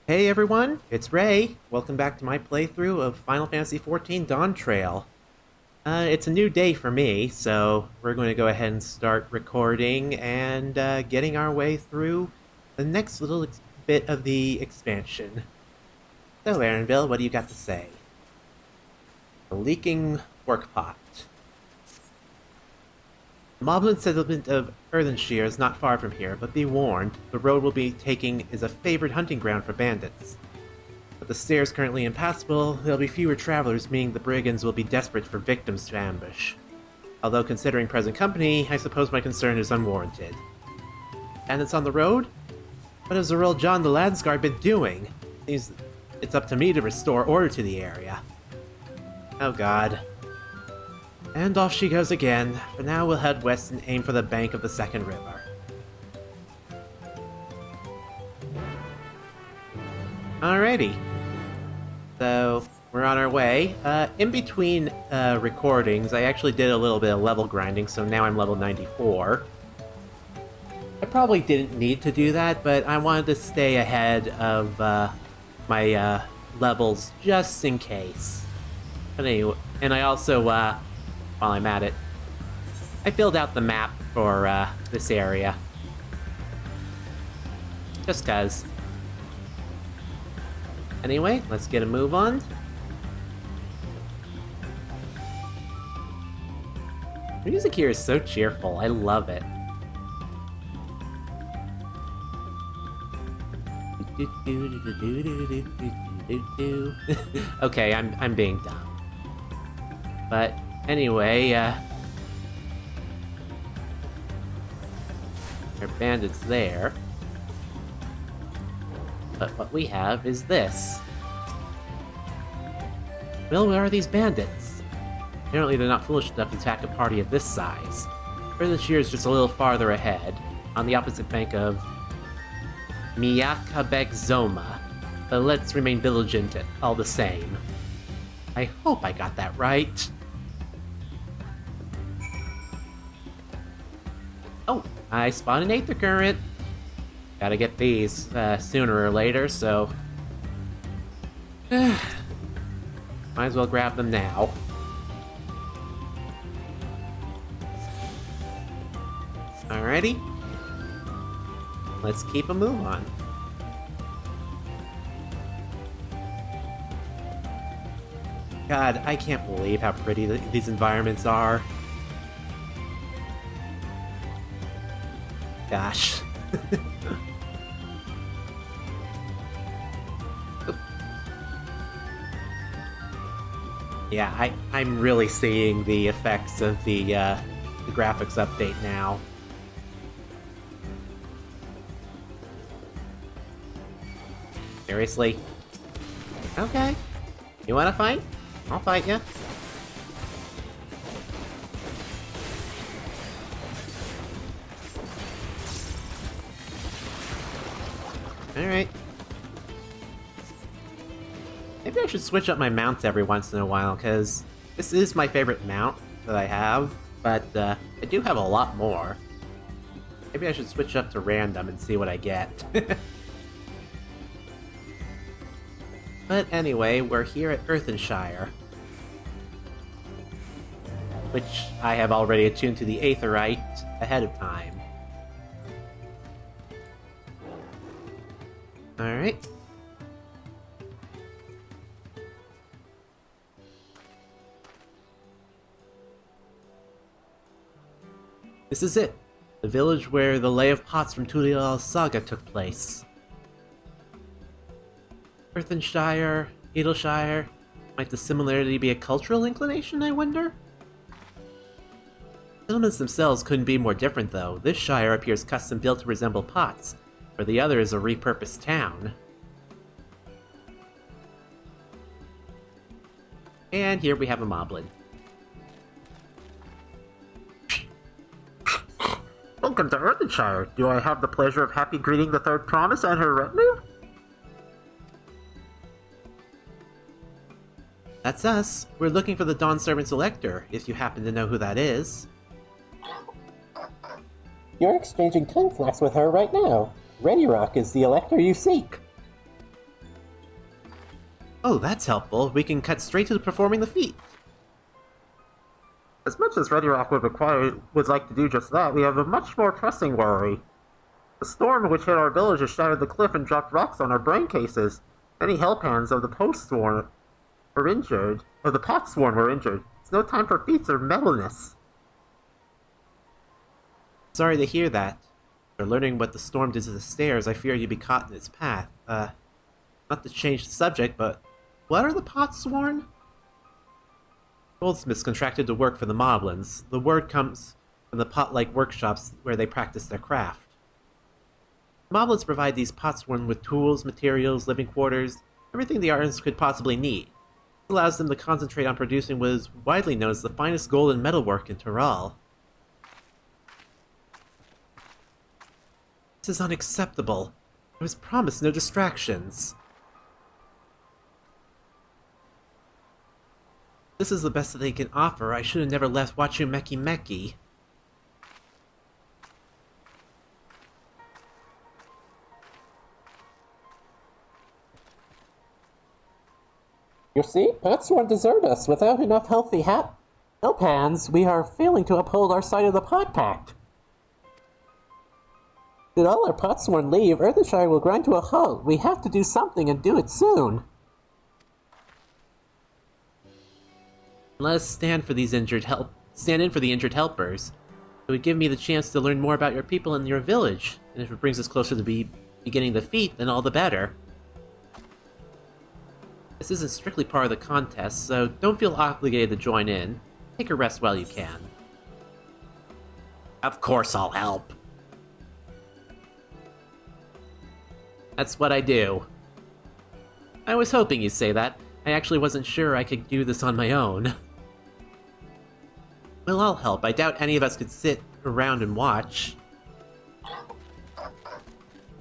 Hey everyone, it's Ray. Welcome back to my playthrough of Final Fantasy XIV Dawntrail. It's a new day for me, so we're going to go ahead and start recording and getting our way through the next little bit of the expansion. So, Aaronville, what do you got to say? The leaking work pot. The moblin settlement of Earthenshire is not far from here, but be warned, the road we'll be taking is a favored hunting ground for bandits. With the stairs currently impassable, there'll be fewer travelers, meaning the brigands will be desperate for victims to ambush. Although considering present company, I suppose my concern is unwarranted. Bandits on the road? What has Earl John the Landsguard been doing? It's up to me to restore order to the area. Oh god. And off she goes again. For now, we'll head west and aim for the bank of the second river. Alrighty. So, we're on our way. In between recordings, I actually did a little bit of level grinding, so now I'm level 94. I probably didn't need to do that, but I wanted to stay ahead of my levels just in case. But anyway, and I also, while I'm at it, I filled out the map for this area. Just cuz. Anyway, let's get a move on. The music here is so cheerful, I love it. Okay, I'm being dumb. But anyway, there are bandits there. But what we have is this. Well, where are these bandits? Apparently they're not foolish enough to attack a party of this size. Earthenshire is just a little farther ahead, on the opposite bank of Miyakabek Zoma. But let's remain vigilant all the same. I hope I got that right. Oh, I spawned an Aether Current. Gotta get these sooner or later, so... might as well grab them now. Alrighty. Let's keep a move on. God, I can't believe how pretty these environments are. Gosh. Yeah, I'm really seeing the effects of the graphics update now. Seriously? Okay. You wanna fight? I'll fight ya. Alright. Maybe I should switch up my mounts every once in a while, because this is my favorite mount that I have, but I do have a lot more. Maybe I should switch up to random and see what I get. But anyway, we're here at Earthenshire, which I have already attuned to the Aetherite ahead of time. Alright. This is it, the village where the Lay of Pots from Tulial's saga took place. Earthenshire, Edelshire, might the similarity be a cultural inclination, I wonder? Settlements themselves couldn't be more different though. This shire appears custom built to resemble Pots, where the other is a repurposed town. And here we have a moblin. Welcome to Earthenshire. Do I have the pleasure of happy greeting the third promise and her retinue? That's us. We're looking for the Dawnservant's elector, if you happen to know who that is. You're exchanging tongue flaps with her right now. Ready Rock is the elector you seek. Oh, that's helpful. We can cut straight to performing the feat. As much as Ready Rock would like to do just that, we have a much more pressing worry. The storm which hit our village has shattered the cliff and dropped rocks on our brain cases. Many Hellpans of the Potsworn were injured. It's no time for feats or meddleness. Sorry to hear that. After learning what the storm did to the stairs, I fear you'd be caught in its path. Not to change the subject, but what are the Potsworn? Goldsmiths contracted to work for the Moblins. The word comes from the pot-like workshops where they practice their craft. Moblins provide these Potsworn with tools, materials, living quarters, everything the artists could possibly need. This allows them to concentrate on producing what is widely known as the finest gold and metalwork in Tyrol. This is unacceptable. I was promised no distractions. This is the best that they can offer. I should have never left Wachumeki. You see, Potsworn desert us. Without enough healthy Hellpans, we are failing to uphold our side of the Pot Pact. Should all our Potsworn leave, Earthenshire will grind to a halt. We have to do something and do it soon. Let us stand in for the injured helpers. It would give me the chance to learn more about your people and your village, and if it brings us closer to beginning the feat, then all the better. This isn't strictly part of the contest, so don't feel obligated to join in. Take a rest while you can. Of course I'll help. That's what I do. I was hoping you'd say that. I actually wasn't sure I could do this on my own. Well, I'll help. I doubt any of us could sit around and watch.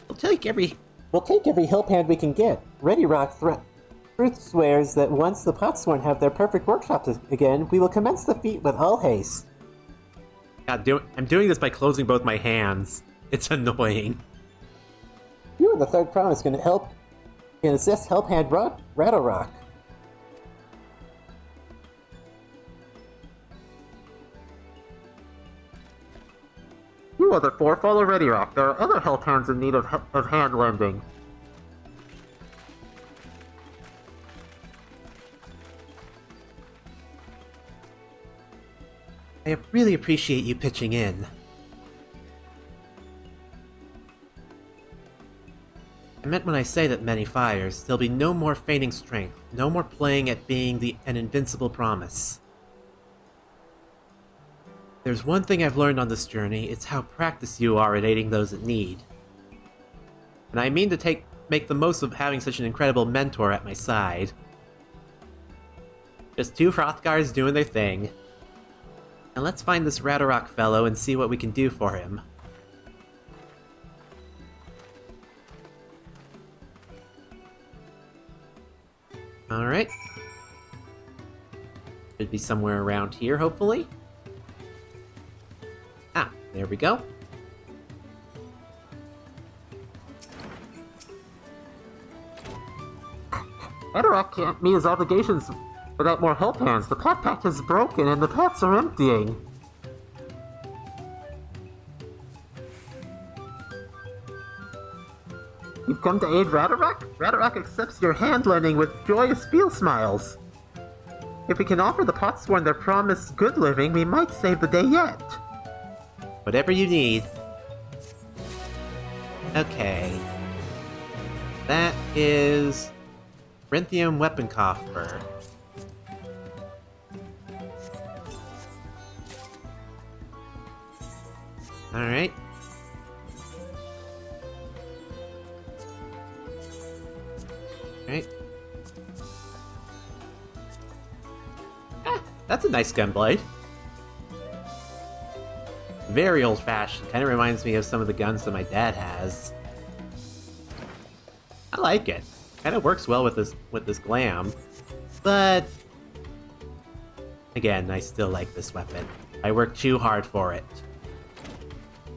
We'll take every Hellpan we can get. Ready Rock Truth swears that once the Potsworn have their perfect workshops again, we will commence the feat with all haste. God, I'm doing this by closing both my hands. It's annoying. You and the third promise can assist Hellpan Rattle Rock. You other four follow Ready Rock. There are other Hellpans in need of hand lending. I really appreciate you pitching in. I meant when I say that many fires, there'll be no more feigning strength, no more playing at being an invincible promise. There's one thing I've learned on this journey, it's how practiced you are at aiding those in need. And I mean to make the most of having such an incredible mentor at my side. Just two Hrothgars doing their thing. And let's find this Radarok fellow and see what we can do for him. Alright. Should be somewhere around here, hopefully. Ah, there we go. Radarok can't meet his obligations without more Hellpans. The Pot Pact is broken and the pots are emptying. You've come to aid Radarok? Radarok accepts your hand lending with joyous field smiles. If we can offer the Potsworn their promised good living, we might save the day yet. Whatever you need. Okay. That is Renthium Weapon Coffer. Alright. Alright. Ah, that's a nice gunblade. Very old-fashioned. Kind of reminds me of some of the guns that my dad has. I like it. Kind of works well with this glam. But again, I still like this weapon. I work too hard for it.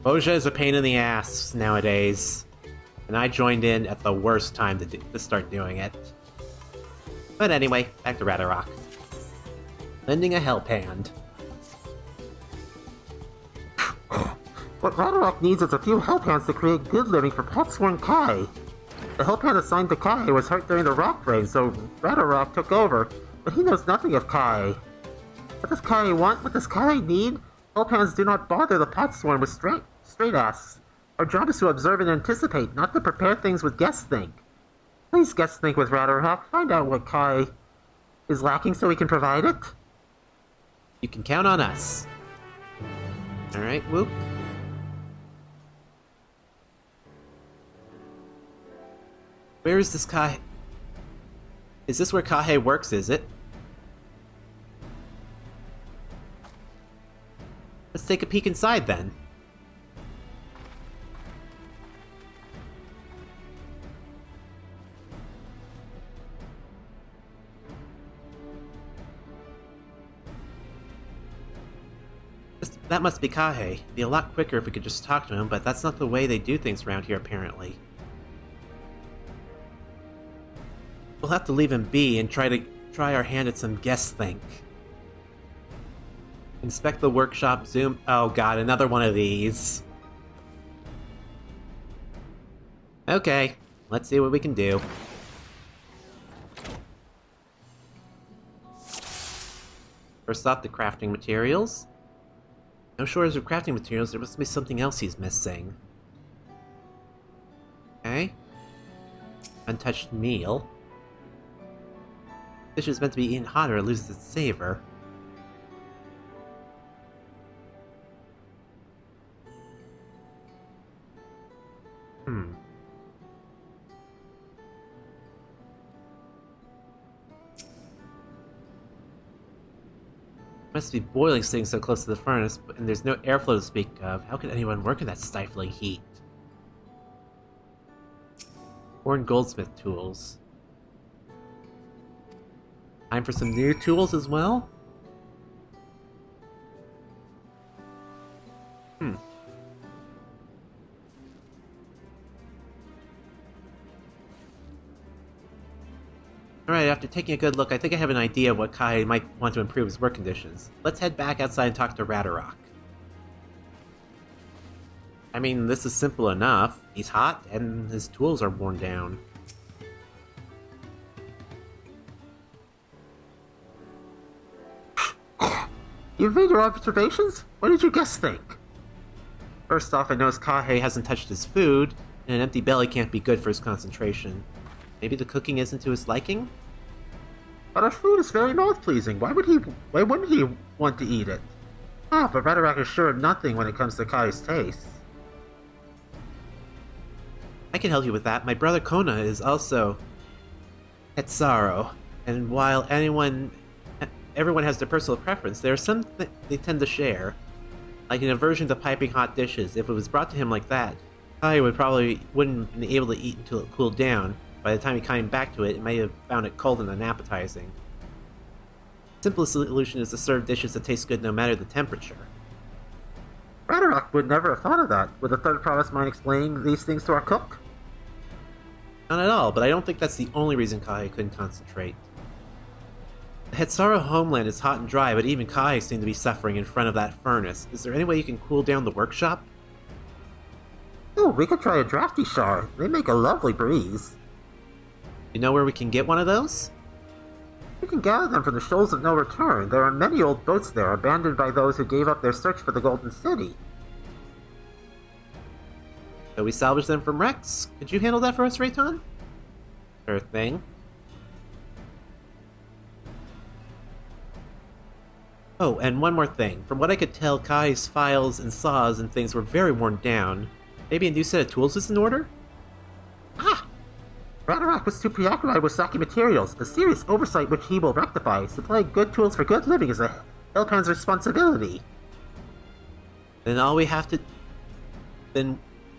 Boja is a pain in the ass nowadays, and I joined in at the worst time to start doing it. But anyway, back to Radarok. Lending a help hand. What Radarok needs is a few help hands to create good living for Potsworn Kai. The help hand assigned to Kai was hurt during the rock raid, so Radarok took over, but he knows nothing of Kai. What does Kai want? What does Kai need? Help hands do not bother the Potsworn with straight asks. Our job is to observe and anticipate, not to prepare things with guess think. Please guess think with Radarok. Find out what Kai is lacking so we can provide it. You can count on us. Alright, whoop. Where is this Kai? Is this where Kahe works, is it? Let's take a peek inside then. That must be Kahe. It'd be a lot quicker if we could just talk to him, but that's not the way they do things around here, apparently. We'll have to leave him be and try our hand at some guess think. Inspect the workshop, zoom... Oh god, another one of these. Okay, let's see what we can do. First off, the crafting materials. No shortage of crafting materials, there must be something else he's missing. Okay. Untouched meal. Dish is meant to be eaten hot or it loses its savor. Must be boiling sitting so close to the furnace, and there's no airflow to speak of. How could anyone work in that stifling heat? Worn goldsmith tools. Time for some new tools as well? Alright, after taking a good look, I think I have an idea of what Kai might want to improve his work conditions. Let's head back outside and talk to Radarok. I mean, this is simple enough. He's hot, and his tools are worn down. You've made your observations? What did you guess think? First off, I noticed Kahe hasn't touched his food, and an empty belly can't be good for his concentration. Maybe the cooking isn't to his liking? But our food is very mouth-pleasing. Why wouldn't he want to eat it? Ah, but Radarok is sure of nothing when it comes to Kai's taste. I can help you with that. My brother Kona is also Hetsaro, and while everyone has their personal preference, there are some they tend to share. Like an aversion to piping hot dishes. If it was brought to him like that, Kai wouldn't be able to eat until it cooled down. By the time he came back to it, it may have found it cold and unappetizing. The simplest solution is to serve dishes that taste good no matter the temperature. Radarok would never have thought of that. Would the third province mind explaining these things to our cook? Not at all, but I don't think that's the only reason Kai couldn't concentrate. The Hetsaro homeland is hot and dry, but even Kai seemed to be suffering in front of that furnace. Is there any way you can cool down the workshop? Oh, we could try a drafty shower. They make a lovely breeze. You know where we can get one of those? We can gather them from the Shoals of No Return. There are many old boats there, abandoned by those who gave up their search for the Golden City. So we salvage them from wrecks? Could you handle that for us, Rei'tan? Sure thing. Oh, and one more thing. From what I could tell, Kai's files and saws and things were very worn down. Maybe a new set of tools is in order? Ah! Radarok was too preoccupied with stocking materials, a serious oversight which he will rectify. Supplying good tools for good living is a Hellpan's responsibility. Then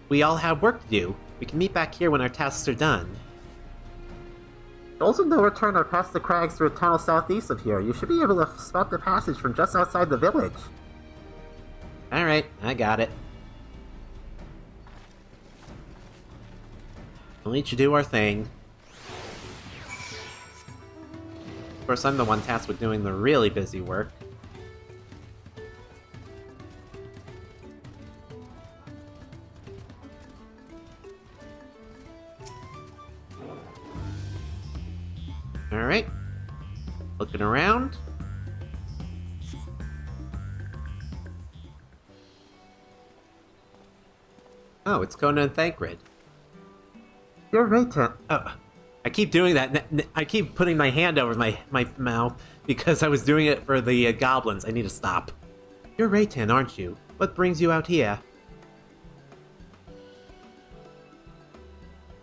we all have work to do. We can meet back here when our tasks are done. Shoals of No Return are past the crags through a tunnel southeast of here. You should be able to spot the passage from just outside the village. Alright, I got it. We'll need to do our thing. course, I'm the one tasked with doing the really busy work. Alright. Looking around. Oh, it's Kona and Thancred. You're Rei'tan. Oh, I keep doing that. I keep putting my hand over my mouth because I was doing it for the goblins. I need to stop. You're Rei'tan, aren't you? What brings you out here?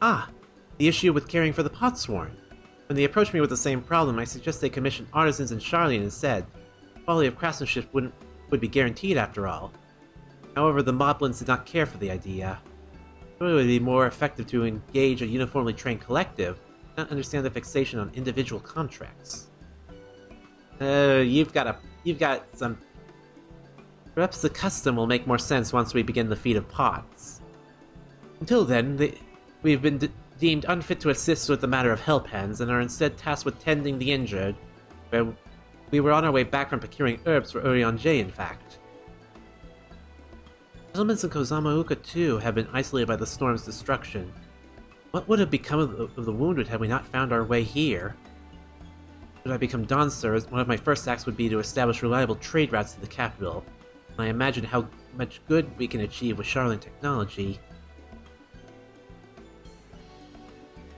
Ah, the issue with caring for the Potsworn. When they approached me with the same problem, I suggested they commission artisans in Charlian instead. Quality of craftsmanship would be guaranteed after all. However, the Moblins did not care for the idea. It would be more effective to engage a uniformly trained collective, not understand the fixation on individual contracts. You've got some... Perhaps the custom will make more sense once we begin the feat of pots. Until then, we've been deemed unfit to assist with the matter of help-hands, and are instead tasked with tending the injured, where we were on our way back from procuring herbs for Urianger, in fact. Settlements in Kozamauka, too, have been isolated by the storm's destruction. What would have become of the wounded had we not found our way here? Should I become Dawnservant, one of my first acts would be to establish reliable trade routes to the capital. And I imagine how much good we can achieve with Charlian technology.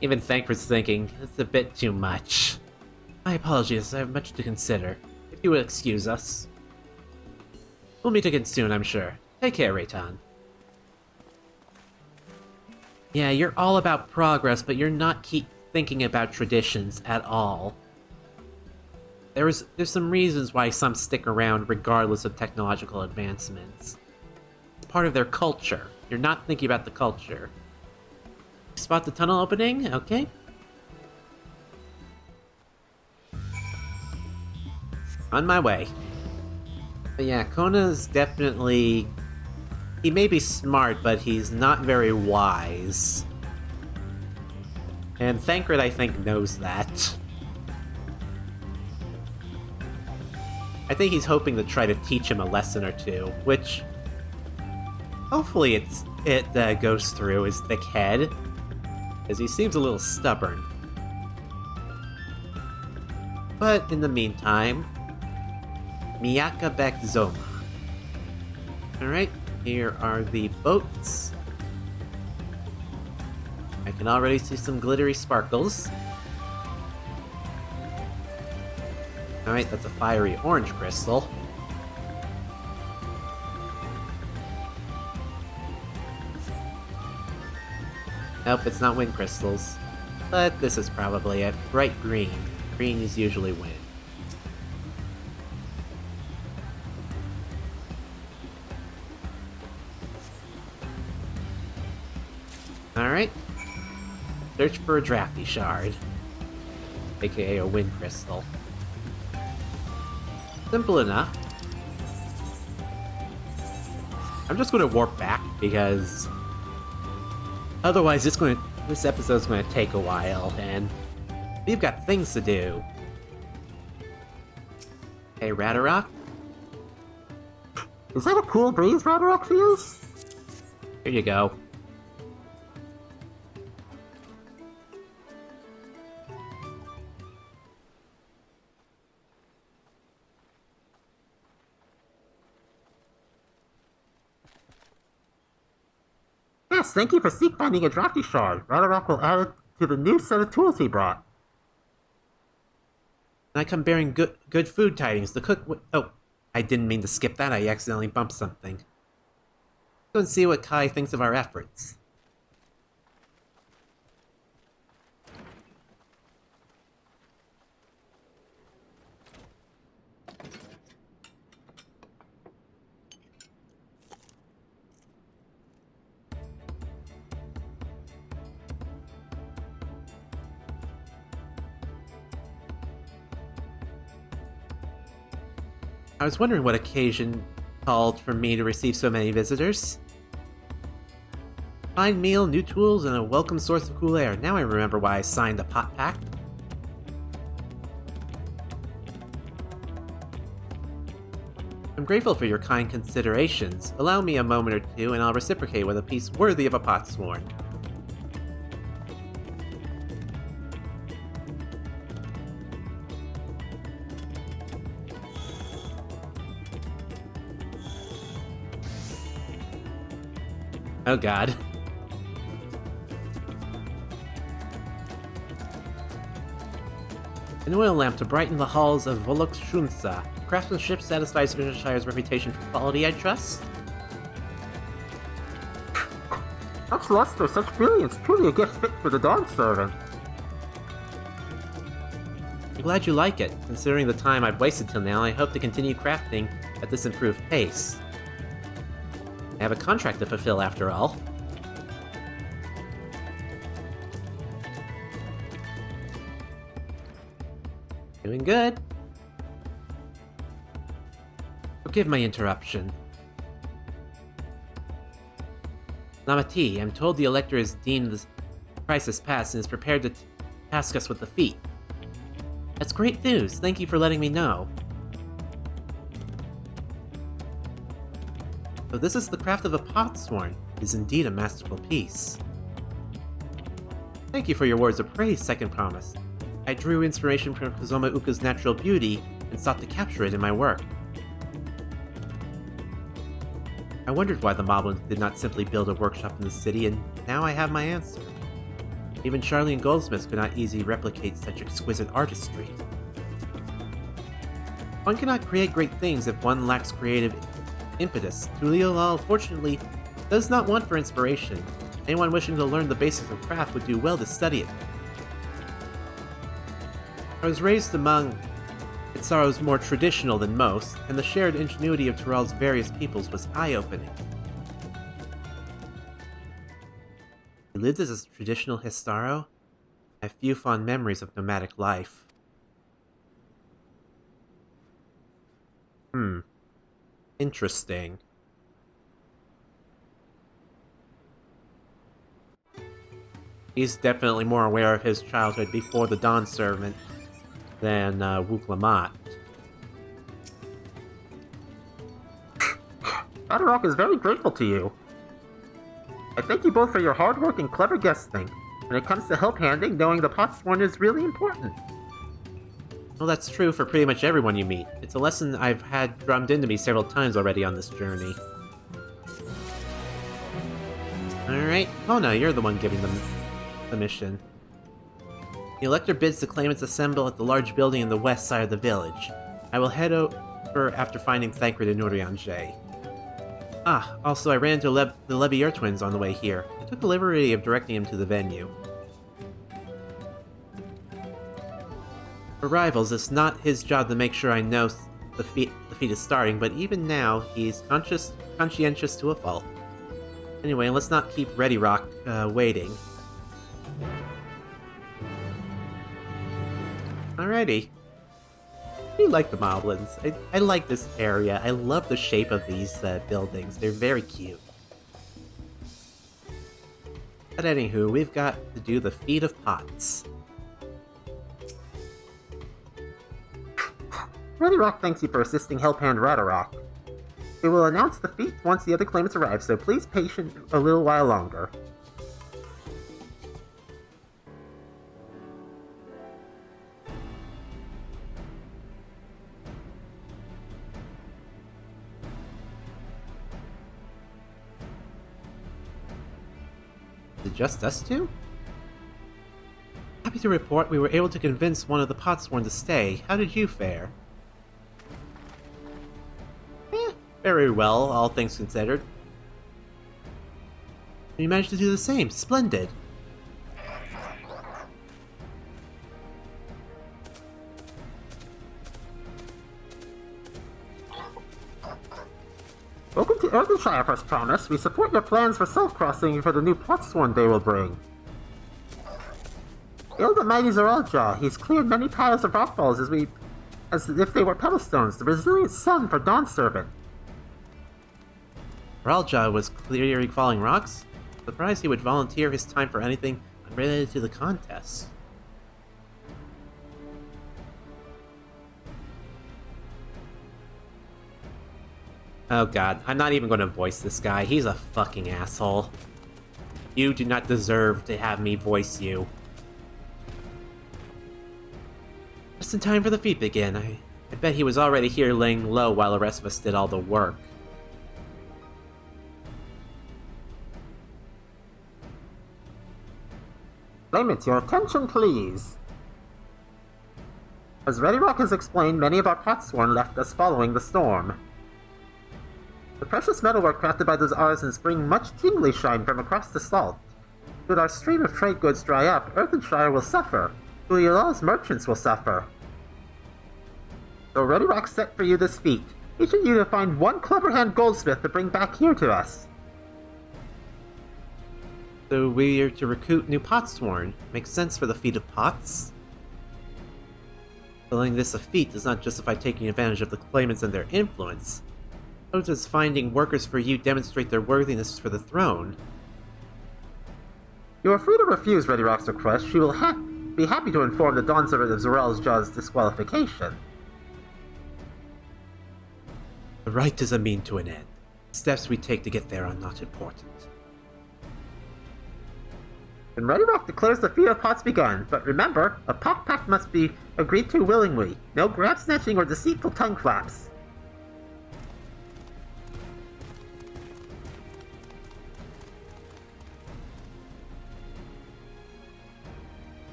Even Thancred's thinking, it's a bit too much. My apologies, I have much to consider. If you will excuse us. We'll meet again soon, I'm sure. Take care, Rei'tan. Yeah, you're all about progress, but you're not thinking about traditions at all. There's some reasons why some stick around regardless of technological advancements. It's part of their culture. You're not thinking about the culture. Spot the tunnel opening? Okay. On my way. But yeah, Kona's definitely... He may be smart, but he's not very wise. And Thancred, I think, knows that. I think he's hoping to try to teach him a lesson or two, which... Hopefully it goes through his thick head, as he seems a little stubborn. But in the meantime... Miyakabek Zoma. Alright. Here are the boats. I can already see some glittery sparkles. Alright, that's a fiery orange crystal. Nope, it's not wind crystals. But this is probably it. Bright green. Green is usually wind. Alright. Search for a drafty shard. AKA a wind crystal. Simple enough. I'm just gonna warp back because otherwise this episode's gonna take a while and we've got things to do. Hey, Radarok? Is that a cool breeze Radarok feels? Here you go. Yes, thank you for seek finding a drafty shard. Radarok will add it to the new set of tools he brought. And I come bearing good food tidings. The cook oh, I didn't mean to skip that. I accidentally bumped something. Go and see what Kai thinks of our efforts. I was wondering what occasion called for me to receive so many visitors. Fine meal, new tools, and a welcome source of cool air. Now I remember why I signed the pot pact. I'm grateful for your kind considerations. Allow me a moment or two, and I'll reciprocate with a piece worthy of a potsworn. Oh god. An oil lamp to brighten the halls of Volokshunsa. Craftsmanship satisfies Urshire's reputation for quality, I trust? Such luster, such brilliance, truly a gift fit for the Dawnservant. I'm glad you like it. Considering the time I've wasted till now, I hope to continue crafting at this improved pace. I have a contract to fulfill after all. Doing good. Forgive my interruption. Namati, I'm told the Elector has deemed the crisis past and is prepared to task us with the feat. That's great news. Thank you for letting me know. So this is the craft of a potsworn. It is indeed a masterful piece. Thank you for your words of praise, Second Promise. I drew inspiration from Kazoma Uka's natural beauty and sought to capture it in my work. I wondered why the Moblins did not simply build a workshop in the city, and now I have my answer. Even Charlene goldsmiths could not easily replicate such exquisite artistry. One cannot create great things if one lacks creative impetus. Tuliolal, fortunately, does not want for inspiration. Anyone wishing to learn the basics of craft would do well to study it. I was raised among its sorrows more traditional than most, and the shared ingenuity of Tyrell's various peoples was eye-opening. He lived as a traditional Histaro. I have few fond memories of nomadic life. Interesting. He's definitely more aware of his childhood before the Dawnservant than Wuklamat. Adderok is very grateful to you. I thank you both for your hard work and clever guesting. When it comes to help handing, knowing the potsworn is really important. Well, that's true for pretty much everyone you meet. It's a lesson I've had drummed into me several times already on this journey. Alright, Kona, you're the one giving them the mission. The Elector bids the claimants assemble at the large building in the west side of the village. I will head over after finding Thancred and Urianger. Ah, also I ran into the Levier twins on the way here. I took the liberty of directing him to the venue. For rivals, it's not his job to make sure I know the feat is starting, but even now, he's conscientious to a fault. Anyway, let's not keep Ready Rock waiting. Alrighty. I do like the Moblins. I like this area. I love the shape of these buildings. They're very cute. But anywho, we've got to do the Feat of Pots. Ready Rock thanks you for assisting Hellpand Radarok. We will announce the feat once the other claimants arrive, so please patient a little while longer. Is it just us two? Happy to report we were able to convince one of the Potsworn to stay. How did you fare? Very well, all things considered. You managed to do the same. Splendid. Welcome to Erdenshire, First Promise. We support your plans for self-crossing for the new Potsworn they will bring. Hail the mighty Zoraljaw. He's cleared many piles of rockfalls as if they were pebblestones, the resilient sun for Dawnservant. Zoraljaw was clearing falling rocks? Surprised he would volunteer his time for anything unrelated to the contest. Oh god, I'm not even going to voice this guy. He's a fucking asshole. You do not deserve to have me voice you. Just in time for the feat begin. I bet he was already here laying low while the rest of us did all the work. Claimants, your attention please. As Ready Rock has explained, many of our potsworn left us following the storm. The precious metalwork crafted by those artisans bring much jingly shine from across the salt. Should our stream of trade goods dry up, Earthenshire will suffer. Tuliolala's merchants will suffer. So Ready Rock set for you this feat. Each of you to find one clever-hand goldsmith to bring back here to us. So we're to recruit new potsworn. Makes sense for the feat of pots. Calling this a feat does not justify taking advantage of the claimants and their influence. So does finding workers for you demonstrate their worthiness for the throne. You are free to refuse Ready Rock's request. She will be happy to inform the Dawnservant of Zorel's Jaw's disqualification. The right is a mean to an end. Steps we take to get there are not important. Then Ready Rock declares the feat of pots begun, but remember, a pot pact must be agreed to willingly. No grab snatching or deceitful tongue flaps.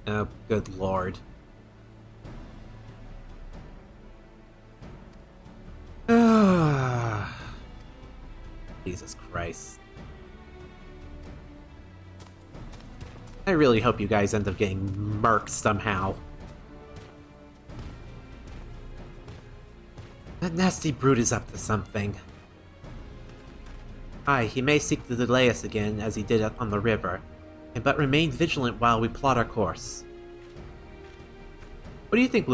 Oh, good lord. Jesus Christ. I really hope you guys end up getting murked somehow. That nasty brute is up to something. Aye, he may seek to delay us again, as he did on the river, but remain vigilant while we plot our course. What do you think,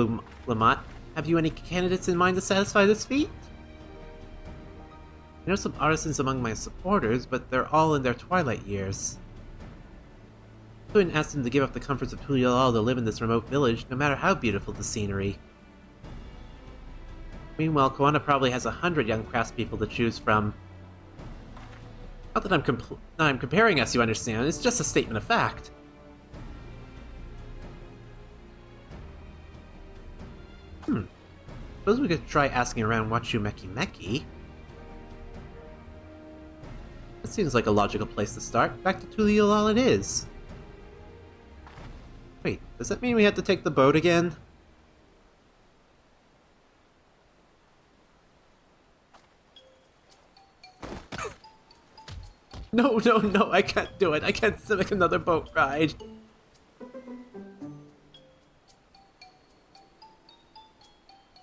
Lamont? Have you any candidates in mind to satisfy this feat? I know some artisans among my supporters, but they're all in their twilight years. I couldn't ask them to give up the comforts of Tuliolala to live in this remote village, no matter how beautiful the scenery. Meanwhile, Koana probably has 100 young craftspeople to choose from. Not that I'm comparing us, you understand. It's just a statement of fact. Suppose we could try asking around Wachu Meki Meki. That seems like a logical place to start. Back to Tuliolala it is. Wait, does that mean we have to take the boat again? No, I can't do it. I can't stomach another boat ride.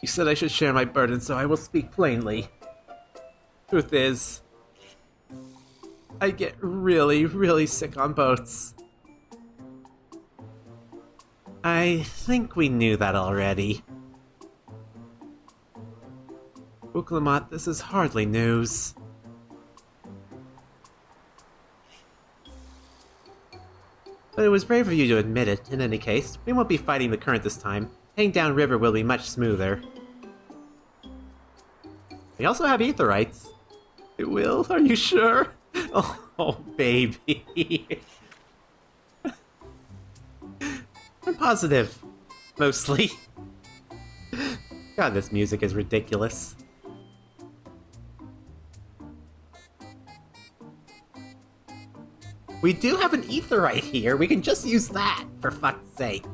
You said I should share my burden, so I will speak plainly. Truth is, I get really, really sick on boats. I think we knew that already. Uklamat, this is hardly news. But it was brave of you to admit it. In any case, we won't be fighting the current this time. Heading downriver will be much smoother. We also have aetherites. It will? Are you sure? Oh, baby. I'm positive. Mostly. God, this music is ridiculous. We do have an aetherite here. We can just use that, for fuck's sake.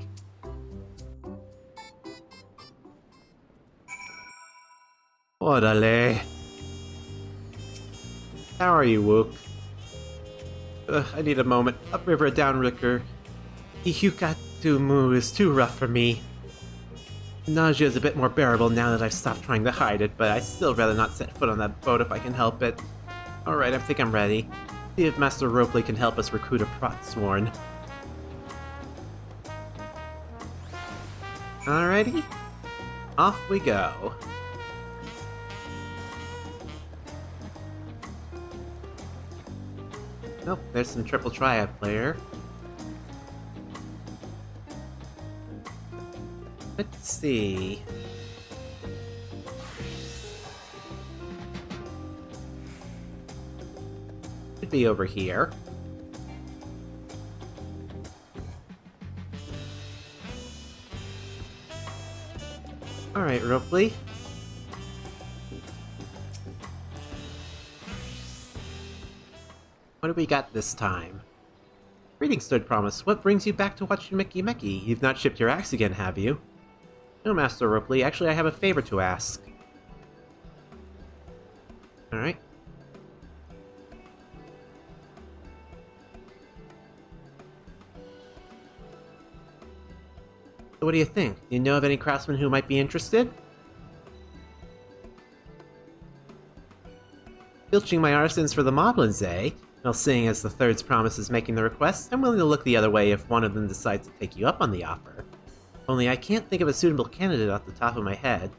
Orale. How are you, Wook? I need a moment. Upriver, downriver. Ihukatumu is too rough for me. Nausea is a bit more bearable now that I've stopped trying to hide it, but I'd still rather not set foot on that boat if I can help it. Alright, I think I'm ready. See if Master Ropley can help us recruit a Protsworn. Alrighty. Off we go. Nope, there's some triple triad player. Let's see. Could be over here. Alright, Ripley. What do we got this time? Greetings, Third Promise. What brings you back to watch Mickey Mickey? You've not shipped your axe again, have you? No, Master Ripley. Actually, I have a favor to ask. Alright. So what do you think? Do you know of any craftsmen who might be interested? Filching my artisans for the moblins, eh? Well, seeing as the Third's Promise is making the request, I'm willing to look the other way if one of them decides to take you up on the offer. Only I can't think of a suitable candidate off the top of my head.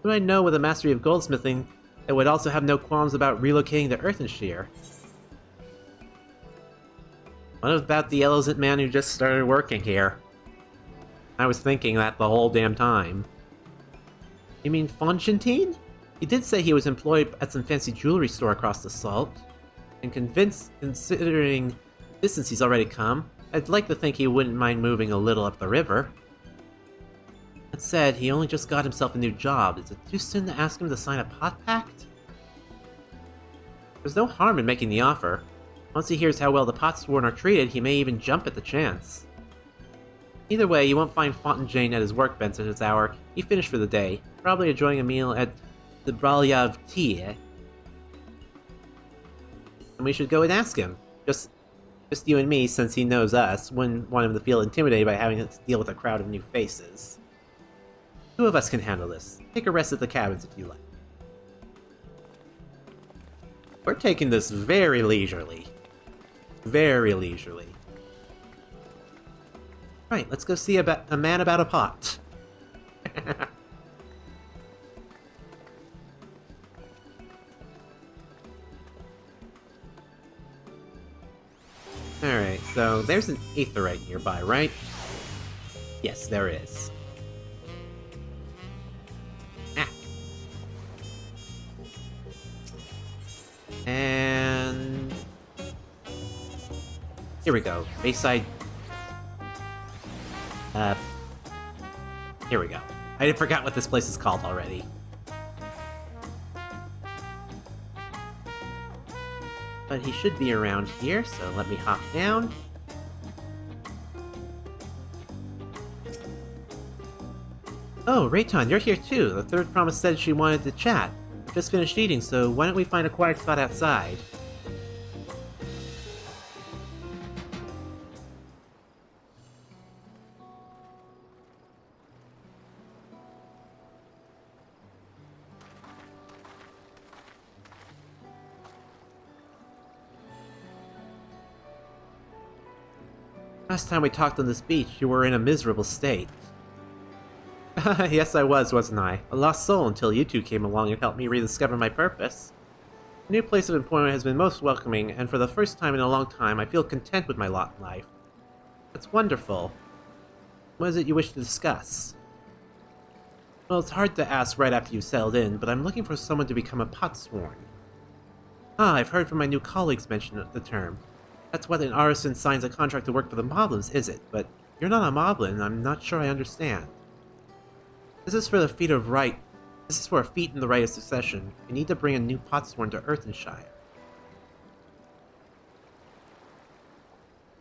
Who do I know with a mastery of goldsmithing that would also have no qualms about relocating to Earthenshire? What about the elephant man who just started working here? I was thinking that the whole damn time. You mean Fonchentine? He did say he was employed at some fancy jewelry store across the salt. And considering the distance he's already come, I'd like to think he wouldn't mind moving a little up the river. That said, he only just got himself a new job. Is it too soon to ask him to sign a pot pact? There's no harm in making the offer. Once he hears how well the Potsworn are treated, he may even jump at the chance. Either way, you won't find Fontaine at his workbench at this hour. He finished for the day, probably enjoying a meal at the Bralyav Tea. And we should go and ask him. Just you and me, since he knows us. Wouldn't want him to feel intimidated by having to deal with a crowd of new faces. Two of us can handle this. Take a rest at the cabins if you like. We're taking this very leisurely. Very leisurely. Right, let's go see a man about a pot. Alright, so there's an aetheryte nearby, right? Yes, there is. Ah. And... here we go. Bayside... here we go. I forgot what this place is called already. But he should be around here, so let me hop down. Oh, Rei'tan, you're here too. The Third Promise said she wanted to chat. I just finished eating, so why don't we find a quiet spot outside? Last time we talked on this beach, you were in a miserable state. Yes, I was, wasn't I? A lost soul until you two came along and helped me rediscover my purpose. The new place of employment has been most welcoming, and for the first time in a long time, I feel content with my lot in life. That's wonderful. What is it you wish to discuss? Well, it's hard to ask right after you've settled in, but I'm looking for someone to become a Potsworn. Ah, I've heard from my new colleagues mention the term. That's what an artisan signs a contract to work for the Moblins, is it? But you're not a Moblin, I'm not sure I understand. This is for a feat in the right of succession. You need to bring a new Potsworn to Earthenshire.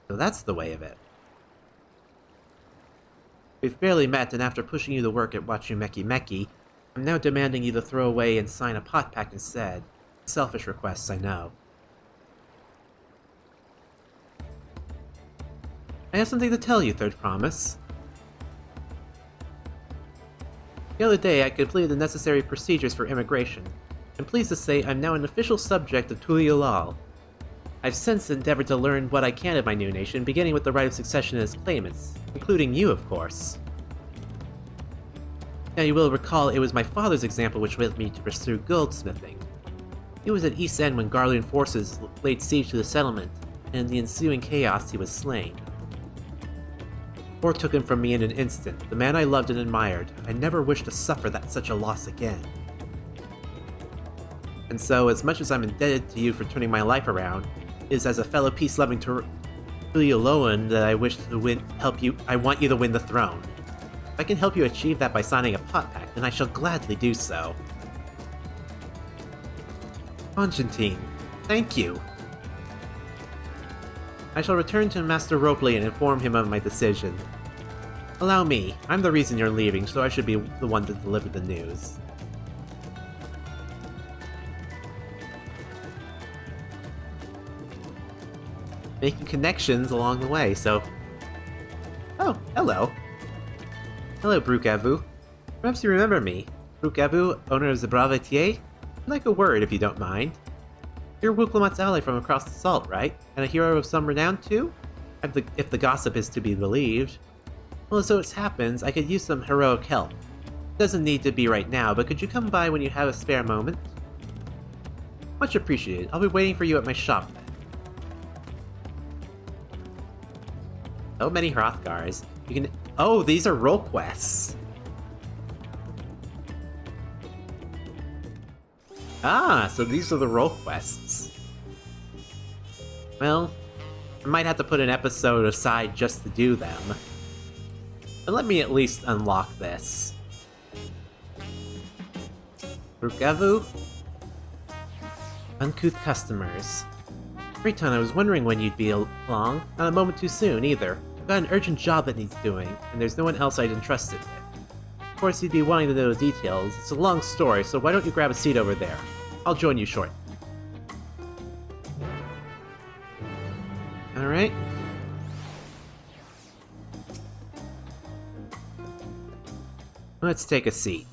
So that's the way of it. We've barely met, and after pushing you to work at Wachumeki Meki, I'm now demanding you to throw away and sign a pot pact instead. Selfish requests, I know. I have something to tell you, Third Promise. The other day, I completed the necessary procedures for immigration. I'm pleased to say I'm now an official subject of Tuliulal. I've since endeavored to learn what I can of my new nation, beginning with the right of succession as claimants, including you, of course. Now you will recall it was my father's example which led me to pursue goldsmithing. He was at East End when Garlean forces laid siege to the settlement, and in the ensuing chaos he was slain. or took him from me in an instant, the man I loved and admired. I never wish to suffer such a loss again. And so, as much as I'm indebted to you for turning my life around, it is as a fellow peace-loving Tulioloan that I wish to help you. I want you to win the throne. If I can help you achieve that by signing a pot pact, then I shall gladly do so. Constantine, thank you. I shall return to Master Ropley and inform him of my decision. Allow me, I'm the reason you're leaving, so I should be the one to deliver the news. Making connections along the way, so... Oh, hello. Hello, Brukavu. Perhaps you remember me. Brukavu, owner of Zabravetier? I'd like a word, if you don't mind. You're Wuklomat's ally from across the salt, right? And a hero of some renown, too? If the gossip is to be believed. Well, as so it happens, I could use some heroic help. It doesn't need to be right now, but could you come by when you have a spare moment? Much appreciated. I'll be waiting for you at my shop, then. So many Hrothgars. You can... Oh, these are role quests! Ah, so these are the role quests. Well, I might have to put an episode aside just to do them. But let me at least unlock this. Rukavu? Uncouth customers. Rei'tan, I was wondering when you'd be along. Not a moment too soon, either. I've got an urgent job that needs doing, and there's no one else I'd entrust it with. Of course, you'd be wanting to know the details. It's a long story, so why don't you grab a seat over there? I'll join you shortly. Alright. Let's take a seat.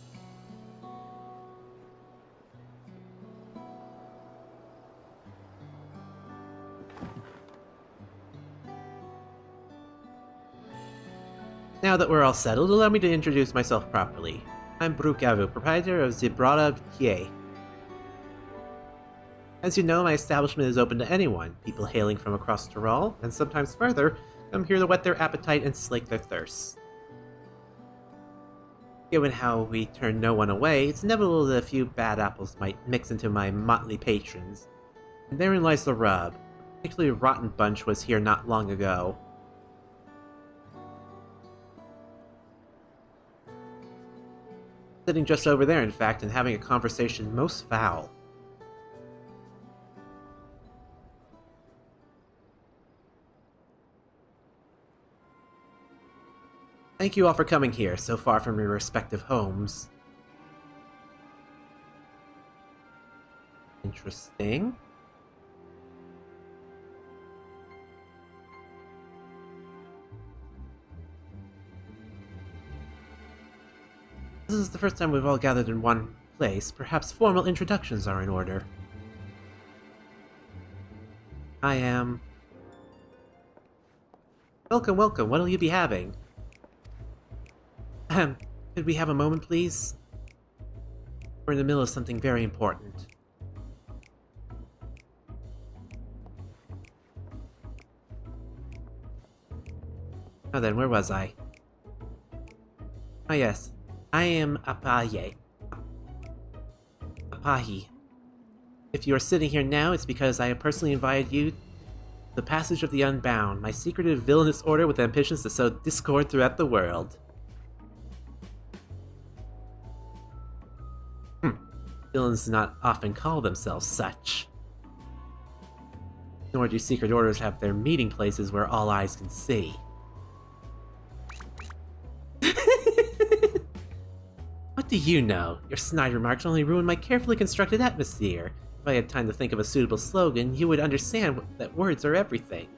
Now that we're all settled, allow me to introduce myself properly. I'm Brukavu, proprietor of Zabravetier. As you know, my establishment is open to anyone. People hailing from across Tyrol, and sometimes further, come here to whet their appetite and slake their thirst. Given how we turn no one away, it's inevitable that a few bad apples might mix into my motley patrons. And therein lies the rub. A particularly rotten bunch was here not long ago. Sitting just over there, in fact, and having a conversation most foul. Thank you all for coming here, so far from your respective homes. Interesting. This is the first time we've all gathered in one place. Perhaps formal introductions are in order. I am... Welcome, welcome. What'll you be having? Could we have a moment, please? We're in the middle of something very important. Now then, where was I? Oh yes, I am Apaye. Apahi. If you are sitting here now, it's because I have personally invited you to the Passage of the Unbound, my secretive villainous order with ambitions to sow discord throughout the world. Villains do not often call themselves such. Nor do secret orders have their meeting places where all eyes can see. What do you know? Your snide remarks only ruin my carefully constructed atmosphere. If I had time to think of a suitable slogan, you would understand that words are everything.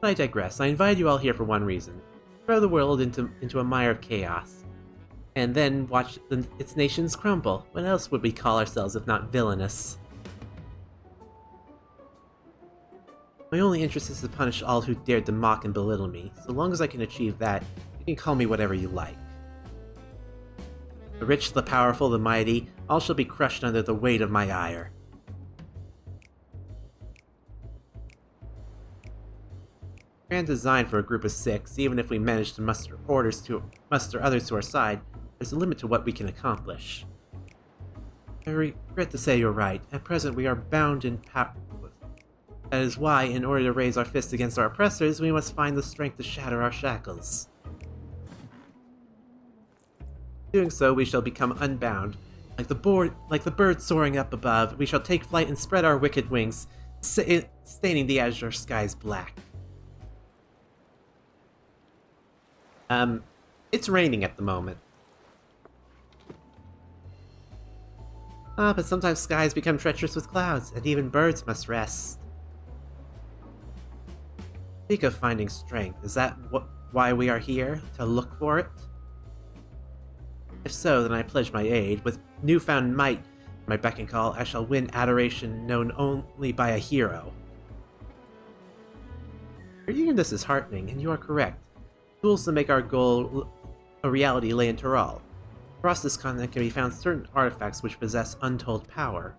But I digress. I invited you all here for one reason. Throw the world into a mire of chaos. And then watch its nations crumble. What else would we call ourselves if not villainous? My only interest is to punish all who dared to mock and belittle me. So long as I can achieve that, you can call me whatever you like. The rich, the powerful, the mighty, all shall be crushed under the weight of my ire. Grand design for a group of 6, even if we manage to muster others to our side, there's a limit to what we can accomplish. I regret to say you're right. At present, we are bound and powerless. That is why, in order to raise our fists against our oppressors, we must find the strength to shatter our shackles. Doing so, we shall become unbound. Like the bird soaring up above, we shall take flight and spread our wicked wings, staining the azure skies black. It's raining at the moment. But sometimes skies become treacherous with clouds, and even birds must rest. Speak of finding strength, is that why we are here? To look for it? If so, then I pledge my aid. With newfound might at my beck and call, I shall win adoration known only by a hero. Your eagerness is heartening, and you are correct. Tools to make our goal a reality lay in Tural. Across this continent can be found certain artifacts which possess untold power.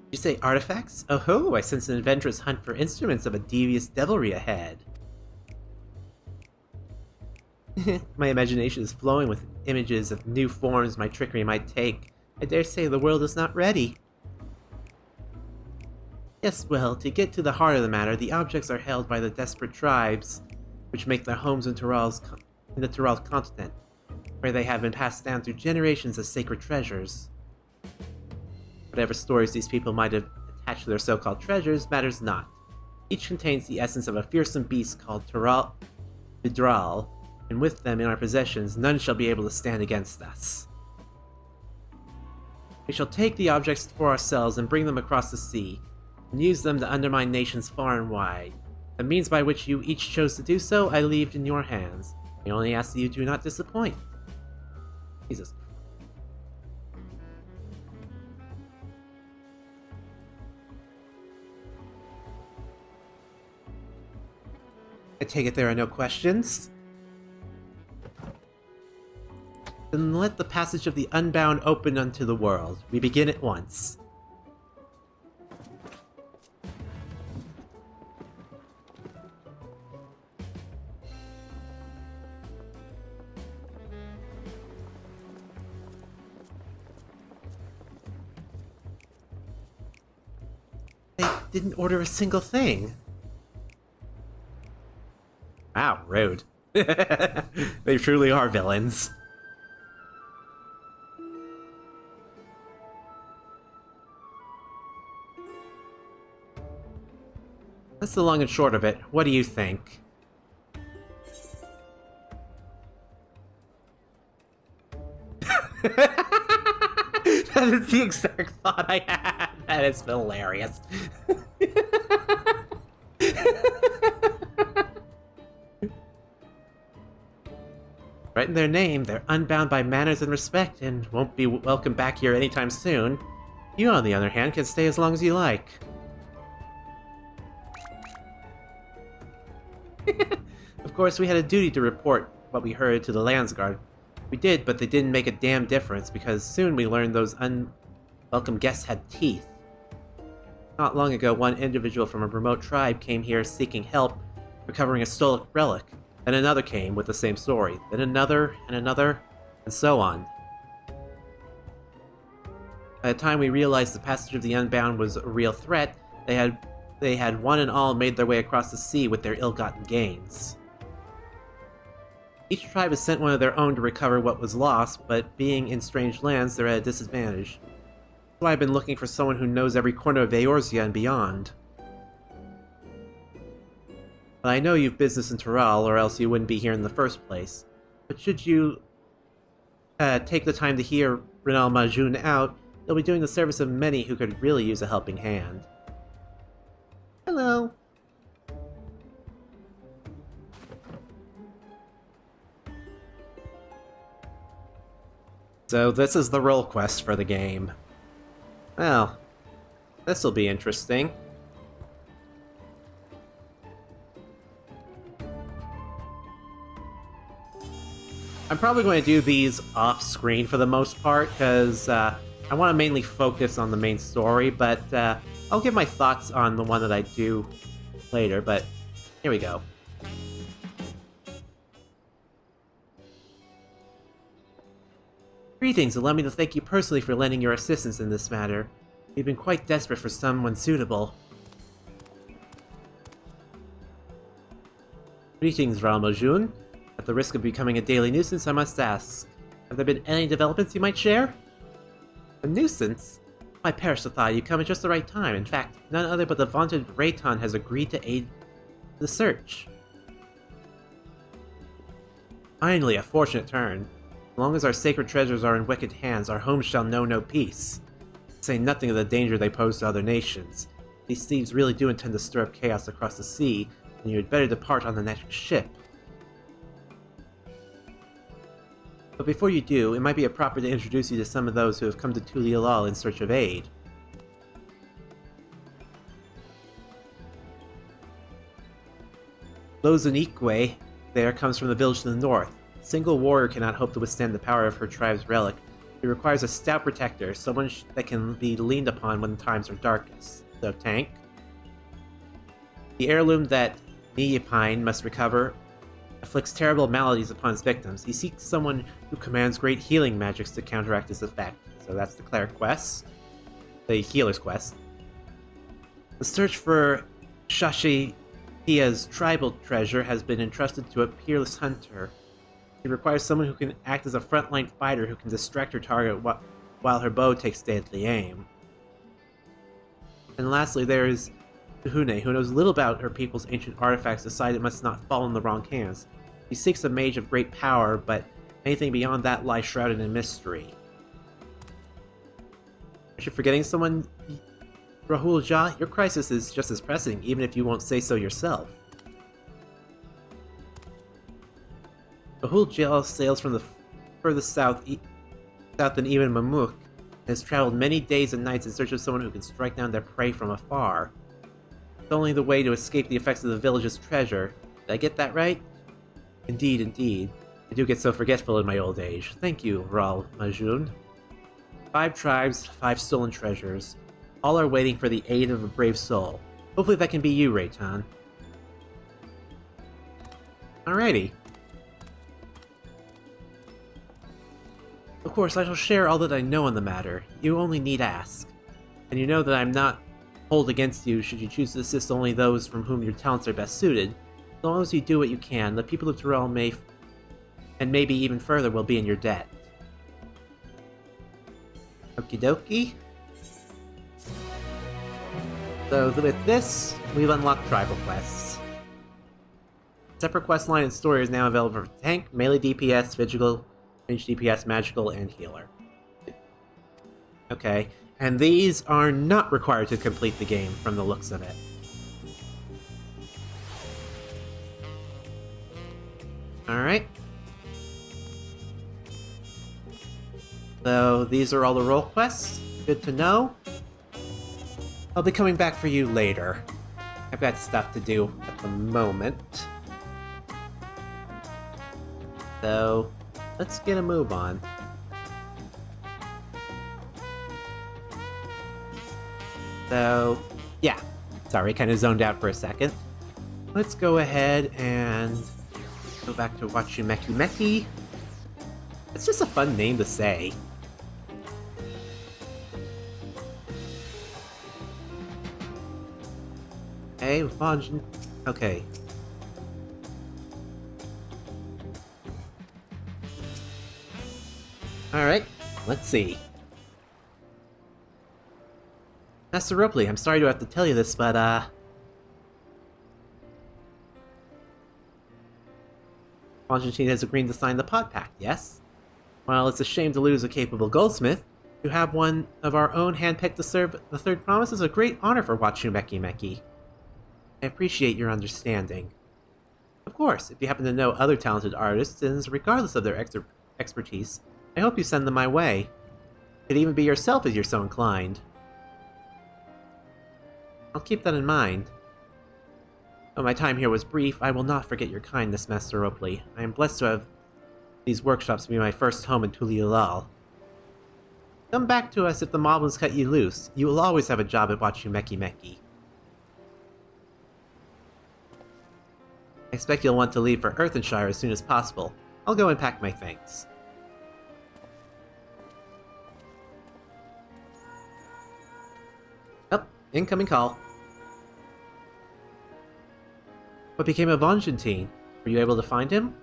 You say artifacts? Oh ho! I sense an adventurous hunt for instruments of a devious devilry ahead. My imagination is flowing with images of new forms my trickery might take. I dare say the world is not ready. Yes, well, to get to the heart of the matter, the objects are held by the desperate tribes which make their homes in the Tural continent, where they have been passed down through generations as sacred treasures. Whatever stories these people might have attached to their so-called treasures matters not. Each contains the essence of a fearsome beast called Vidral, and with them in our possessions, none shall be able to stand against us. We shall take the objects for ourselves and bring them across the sea, and use them to undermine nations far and wide. The means by which you each chose to do so, I leave in your hands. I only ask that you do not disappoint. Jesus. I take it there are no questions? Then let the passage of the Unbound open unto the world. We begin at once. They didn't order a single thing. Wow, rude. They truly are villains. That's the long and short of it. What do you think? That is the exact thought I had. That is hilarious. Right in their name, they're unbound by manners and respect, and won't be welcome back here anytime soon. You, on the other hand, can stay as long as you like. Of course, we had a duty to report what we heard to the Landsguard. We did, but they didn't make a damn difference, because soon we learned those unwelcome guests had teeth. Not long ago, one individual from a remote tribe came here seeking help recovering a stolen relic. Then another came with the same story. Then another, and so on. By the time we realized the passage of the Unbound was a real threat, they had one and all made their way across the sea with their ill-gotten gains. Each tribe has sent one of their own to recover what was lost, but being in strange lands, they're at a disadvantage. That's why I've been looking for someone who knows every corner of Eorzea and beyond. But I know you've business in Tural, or else you wouldn't be here in the first place. But should you take the time to hear Renal Majun out, you'll be doing the service of many who could really use a helping hand. Hello. So this is the role quest for the game. Well, this'll be interesting. I'm probably going to do these off-screen for the most part, because I want to mainly focus on the main story, but I'll give my thoughts on the one that I do later, but here we go. Greetings, allow me to thank you personally for lending your assistance in this matter. We've been quite desperate for someone suitable. Greetings, Ralmojun. At the risk of becoming a daily nuisance, I must ask, have there been any developments you might share? A nuisance? My Parashatha, you come at just the right time. In fact, none other but the vaunted Rei'tan has agreed to aid the search. Finally, a fortunate turn. As long as our sacred treasures are in wicked hands, our homes shall know no peace. Say nothing of the danger they pose to other nations. These thieves really do intend to stir up chaos across the sea, and you had better depart on the next ship. But before you do, it might be proper to introduce you to some of those who have come to Tulialal in search of aid. Lozanikwe there comes from the village to the north. A single warrior cannot hope to withstand the power of her tribe's relic. It requires a stout protector, someone that can be leaned upon when times are darkest. So, tank. The heirloom that Niyapine must recover afflicts terrible maladies upon its victims. He seeks someone who commands great healing magics to counteract its effect. So that's the cleric quest. The healer's quest. The search for Shashi Pia's tribal treasure has been entrusted to a peerless hunter. It requires someone who can act as a frontline fighter who can distract her target while her bow takes deadly aim. And lastly, there is Tuhune, who knows little about her people's ancient artifacts, decided it must not fall in the wrong hands. He seeks a mage of great power, but anything beyond that lies shrouded in mystery. Is you forgetting someone, Rahul Jha? Your crisis is just as pressing, even if you won't say so yourself. Rahul Jha sails from the furthest south than even Mamuk, and has traveled many days and nights in search of someone who can strike down their prey from afar. It's only the way to escape the effects of the village's treasure. Did I get that right? Indeed, indeed. I do get so forgetful in my old age. Thank you, Ral Majun. 5 tribes, 5 stolen treasures. All are waiting for the aid of a brave soul. Hopefully that can be you, Rei'tan. Alrighty. Of course, I shall share all that I know on the matter. You only need ask. And you know that I am not hold against you should you choose to assist only those from whom your talents are best suited. As long as you do what you can, the people of Turel may, and maybe even further, will be in your debt. Okie dokie. So with this, we've unlocked tribal quests. Separate quest line and story is now available for tank, melee DPS, physical, range DPS, magical, and healer. Okay, and these are not required to complete the game from the looks of it. Alright. So these are all the role quests. Good to know. I'll be coming back for you later. I've got stuff to do at the moment. So, let's get a move on. So, yeah. Sorry, kind of zoned out for a second. Let's go ahead and go back to Wachumeki Meki. It's just a fun name to say. Okay, Vanjin. Okay. Alright, let's see. Master Ropley, I'm sorry to have to tell you this, but, Constantine has agreed to sign the Pod Pact, yes? While it's a shame to lose a capable goldsmith, to have one of our own handpicked to serve the Third Promise is a great honor for Wachumeki Meki. I appreciate your understanding. Of course, if you happen to know other talented artisans, regardless of their expertise, I hope you send them my way. It could even be yourself if you're so inclined. I'll keep that in mind. Though my time here was brief, I will not forget your kindness, Master Ropley. I am blessed to have These workshops will be my first home in Tuliulal. Come back to us if the moblins cut you loose. You will always have a job at watching Meki Meki. I expect you'll want to leave for Earthenshire as soon as possible. I'll go and pack my things. Oh, incoming call. What became of Vonjantine? Were you able to find him?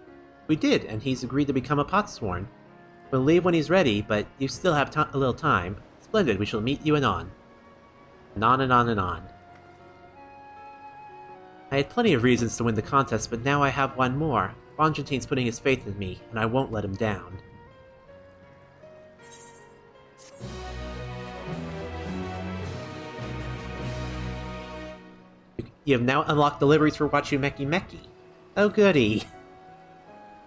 We did, and he's agreed to become a potsworn. We'll leave when he's ready, but you still have a little time. Splendid, we shall meet you anon. Anon and on and on. I had plenty of reasons to win the contest, but now I have one more. Vonjantine's putting his faith in me, and I won't let him down. You have now unlocked deliveries for Wachu Meki Meki. Oh goody.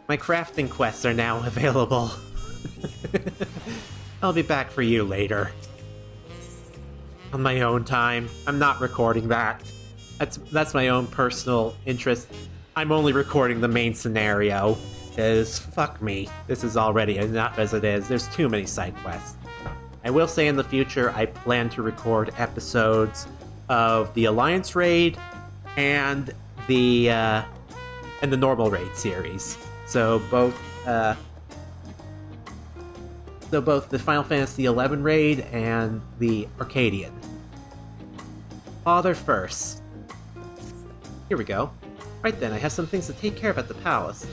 My crafting quests are now available. I'll be back for you later. On my own time. I'm not recording that. That's my own personal interest. I'm only recording the main scenario. Because, fuck me. This is already enough as it is. There's too many side quests. I will say in the future, I plan to record episodes of the Alliance Raid and the normal raid series. So both the Final Fantasy XI raid and the Arcadian. Father first. Here we go. Right then, I have some things to take care of at the palace.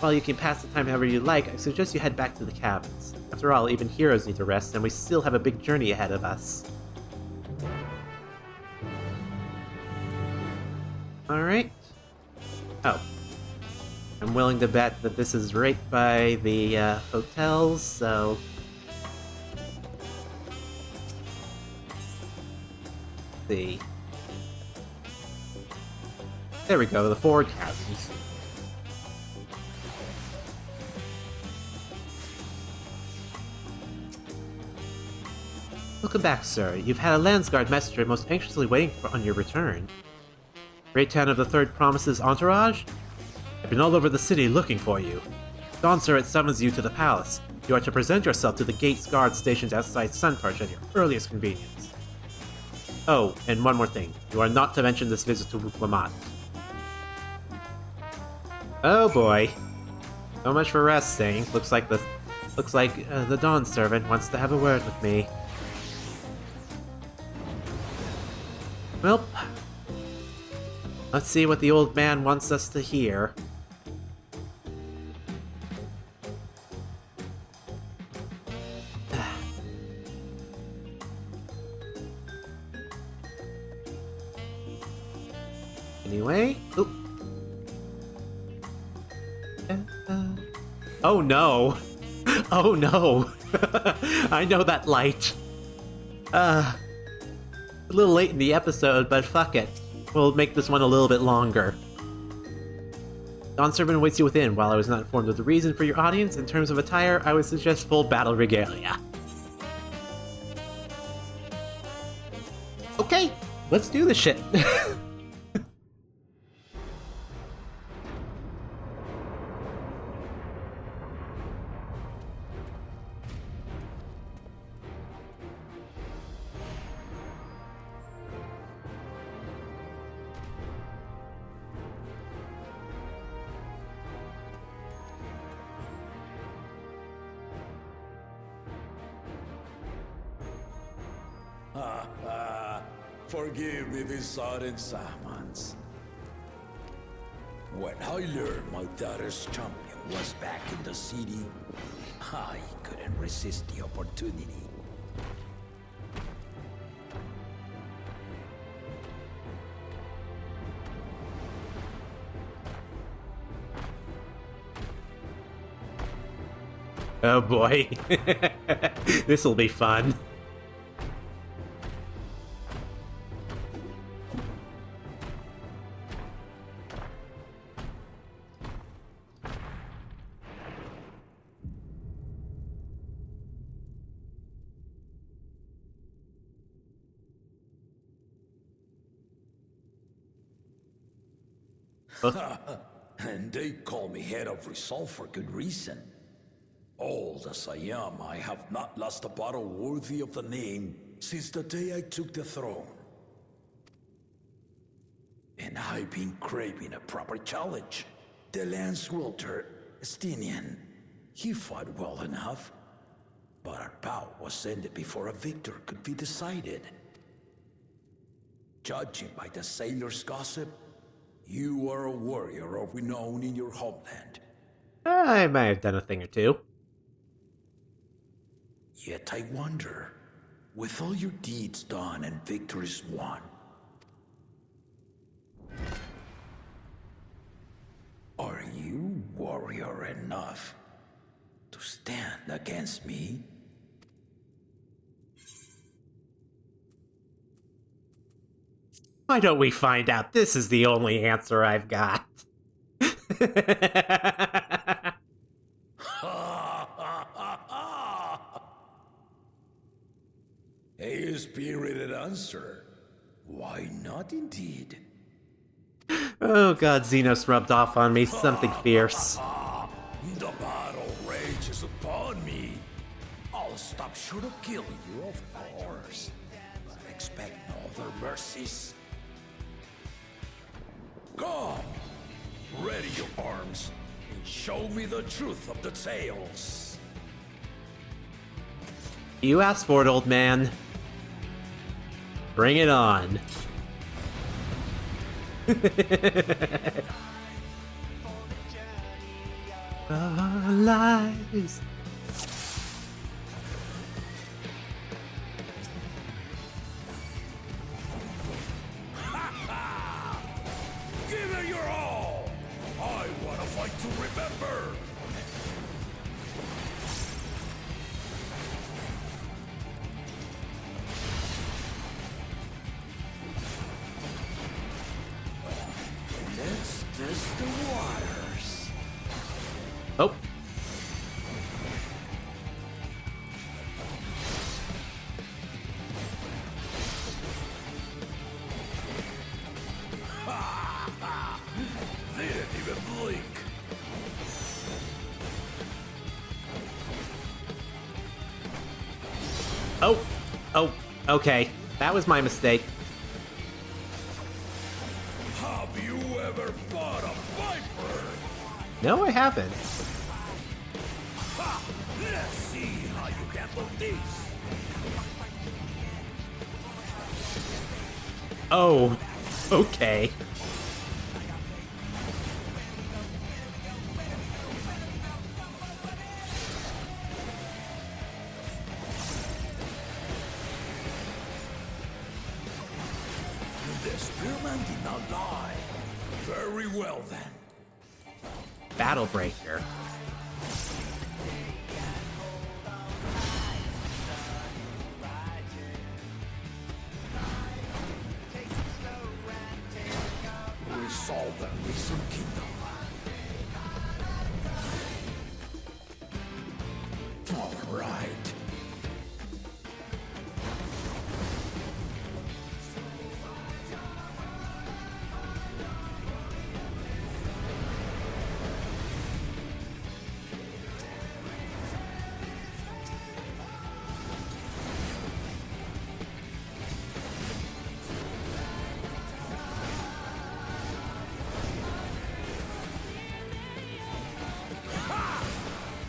While you can pass the time however you like, I suggest you head back to the cabins. After all, even heroes need to rest, and we still have a big journey ahead of us. Alright. Oh. I'm willing to bet that this is right by the hotels, so... Let's see. There we go, the forward cabins. Welcome back, sir. You've had a Landsguard messenger most anxiously waiting on your return. Rei'tan of the Third Promise's entourage? I've been all over the city looking for you. Dawnservant summons you to the palace. You are to present yourself to the gate's guard stationed outside Sunparch at your earliest convenience. Oh, and one more thing. You are not to mention this visit to Wukwamat. Oh boy. So much for resting. Looks like the Dawnservant wants to have a word with me. Well, let's see what the old man wants us to hear. Anyway, oop. Oh no! Oh no! I know that light. A little late in the episode, but fuck it. We'll make this one a little bit longer. Dawnservant waits you within. While I was not informed of the reason for your audience, in terms of attire, I would suggest full battle regalia. Okay, let's do this shit. Forgive me this sudden summons. When I learned my daughter's champion was back in the city, I couldn't resist the opportunity. Oh boy. This'll be fun. And they call me head of resolve for good reason. Old as I am, I have not lost a battle worthy of the name since the day I took the throne. And I've been craving a proper challenge. The lance wielder, Estinian, he fought well enough, but our bout was ended before a victor could be decided. Judging by the sailors' gossip, you are a warrior of renown in your homeland. I might have done a thing or two. Yet I wonder, with all your deeds done and victories won, are you warrior enough to stand against me? Why don't we find out? This is the only answer I've got. A spirited answer. Why not indeed? Oh god, Xenos rubbed off on me something fierce. The battle rages upon me. I'll stop short of killing you, of course. But expect no other mercies. Come! Ready your arms and show me the truth of the tales. You asked for it, old man. Bring it on. Our lives. Give it your all! I want to fight to remember! Let's test the waters. Oh. They didn't even blink. Oh, okay. That was my mistake. Have you ever fought a viper? No, I haven't. Ha! Let's see how you handle these. Oh, okay. The spearman did not lie. Very well then. Battle Breaker. Resolve the recent kingdom. All right.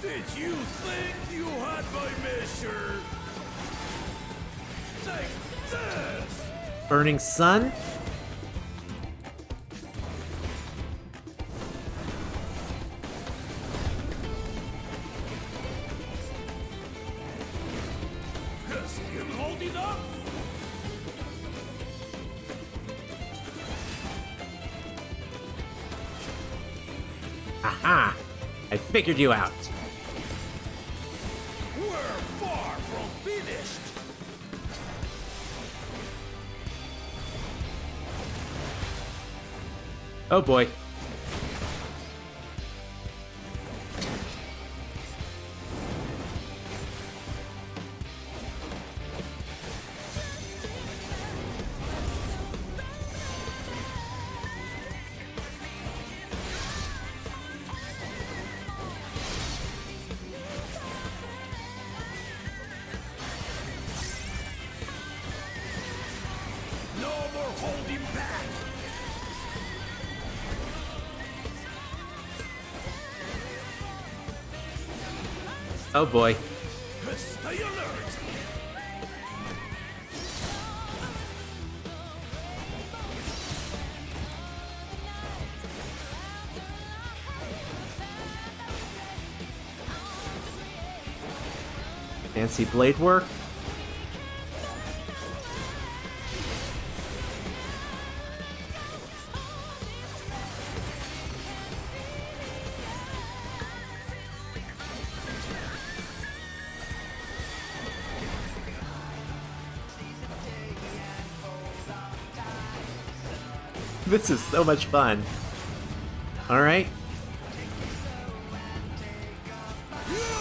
Did you think you had my measure? Take this! Burning Sun? Is him holding up? Aha! I figured you out. We're far from finished. Oh boy. Oh boy. Stay alert! Fancy blade work. This is so much fun. Alright.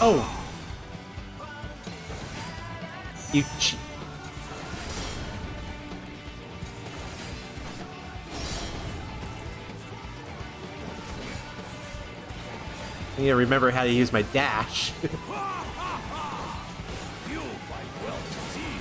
Oh! You I need to remember how to use my dash. You fight well indeed.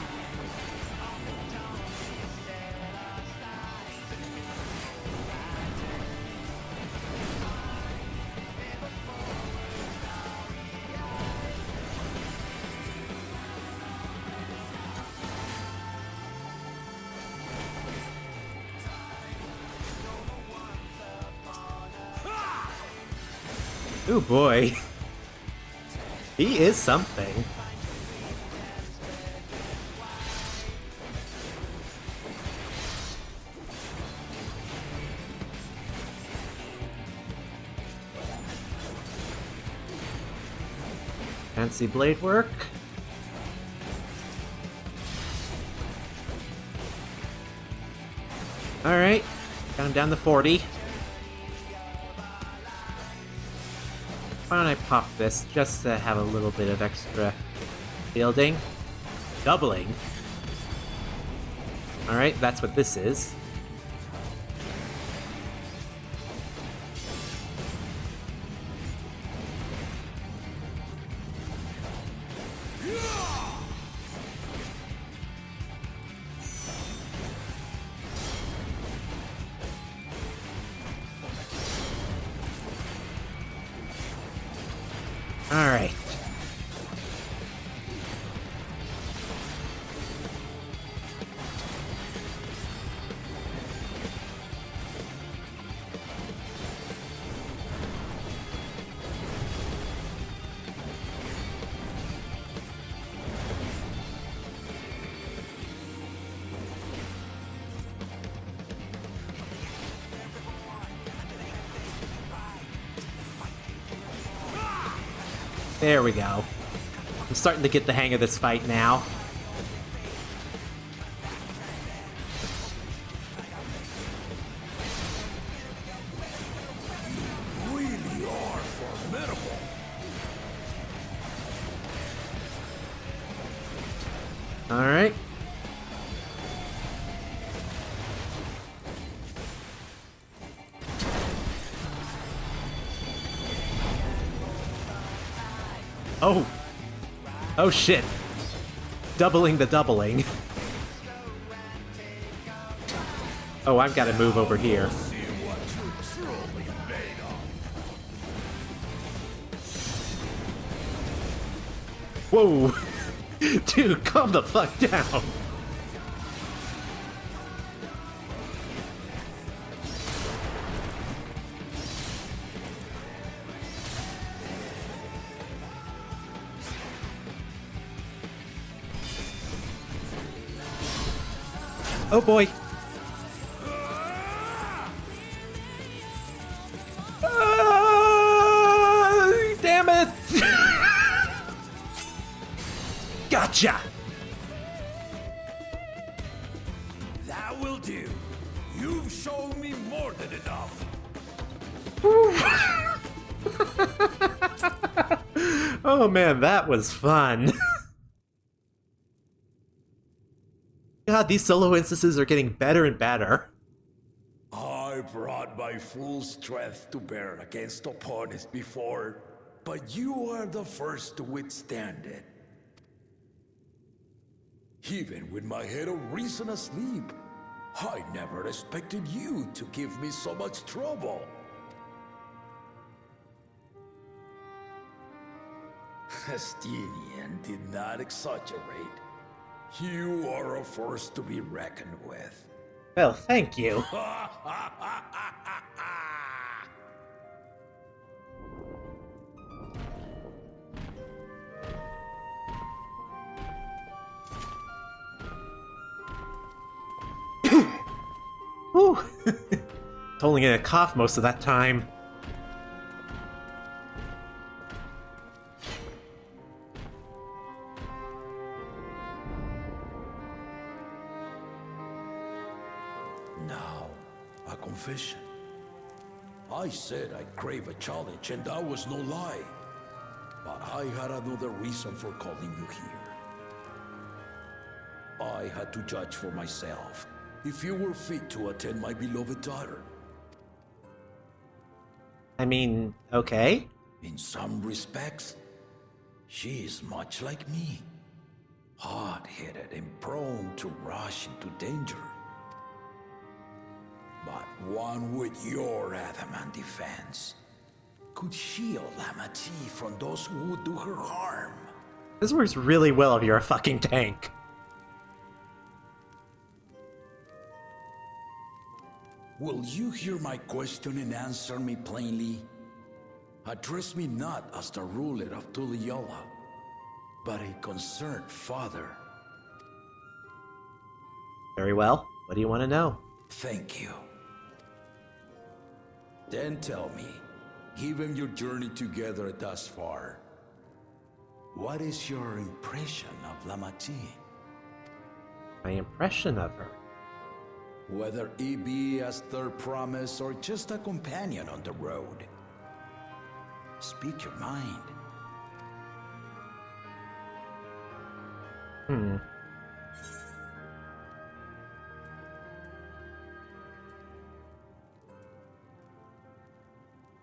Ooh boy. He is something. Fancy blade work. Alright. Got him down to 40. Why don't I pop this just to have a little bit of extra shielding? Doubling. Alright, that's what this is. Alright. There we go. I'm starting to get the hang of this fight now. Really are formidable. Alright. Oh! Oh shit! Doubling the doubling. Oh, I've got to move over here. See what you're truly made of. Whoa! Dude, calm the fuck down! Oh boy! Damn it! Gotcha! That will do. You've shown me more than enough. Oh man, that was fun. God, these solo instances are getting better and better. I brought my full strength to bear against opponents before, but you are the first to withstand it. Even with my head of reason asleep, I never expected you to give me so much trouble. Estinian did not exaggerate. You are a force to be reckoned with. Well, thank you. Whew. Only gonna cough most of that time. Now, a confession. I said I crave a challenge, and that was no lie. But I had another reason for calling you here. I had to judge for myself if you were fit to attend my beloved daughter. I mean, okay. In some respects, she is much like me. Hot-headed and prone to rush into danger. But one with your adamant defense could shield Lamati from those who would do her harm. This works really well if you're a fucking tank. Will you hear my question and answer me plainly? Address me not as the ruler of Tuliola, but a concerned father. Very well. What do you want to know? Thank you. Then tell me, given your journey together thus far, what is your impression of Lamati? My impression of her. Whether it be as their promise or just a companion on the road. Speak your mind.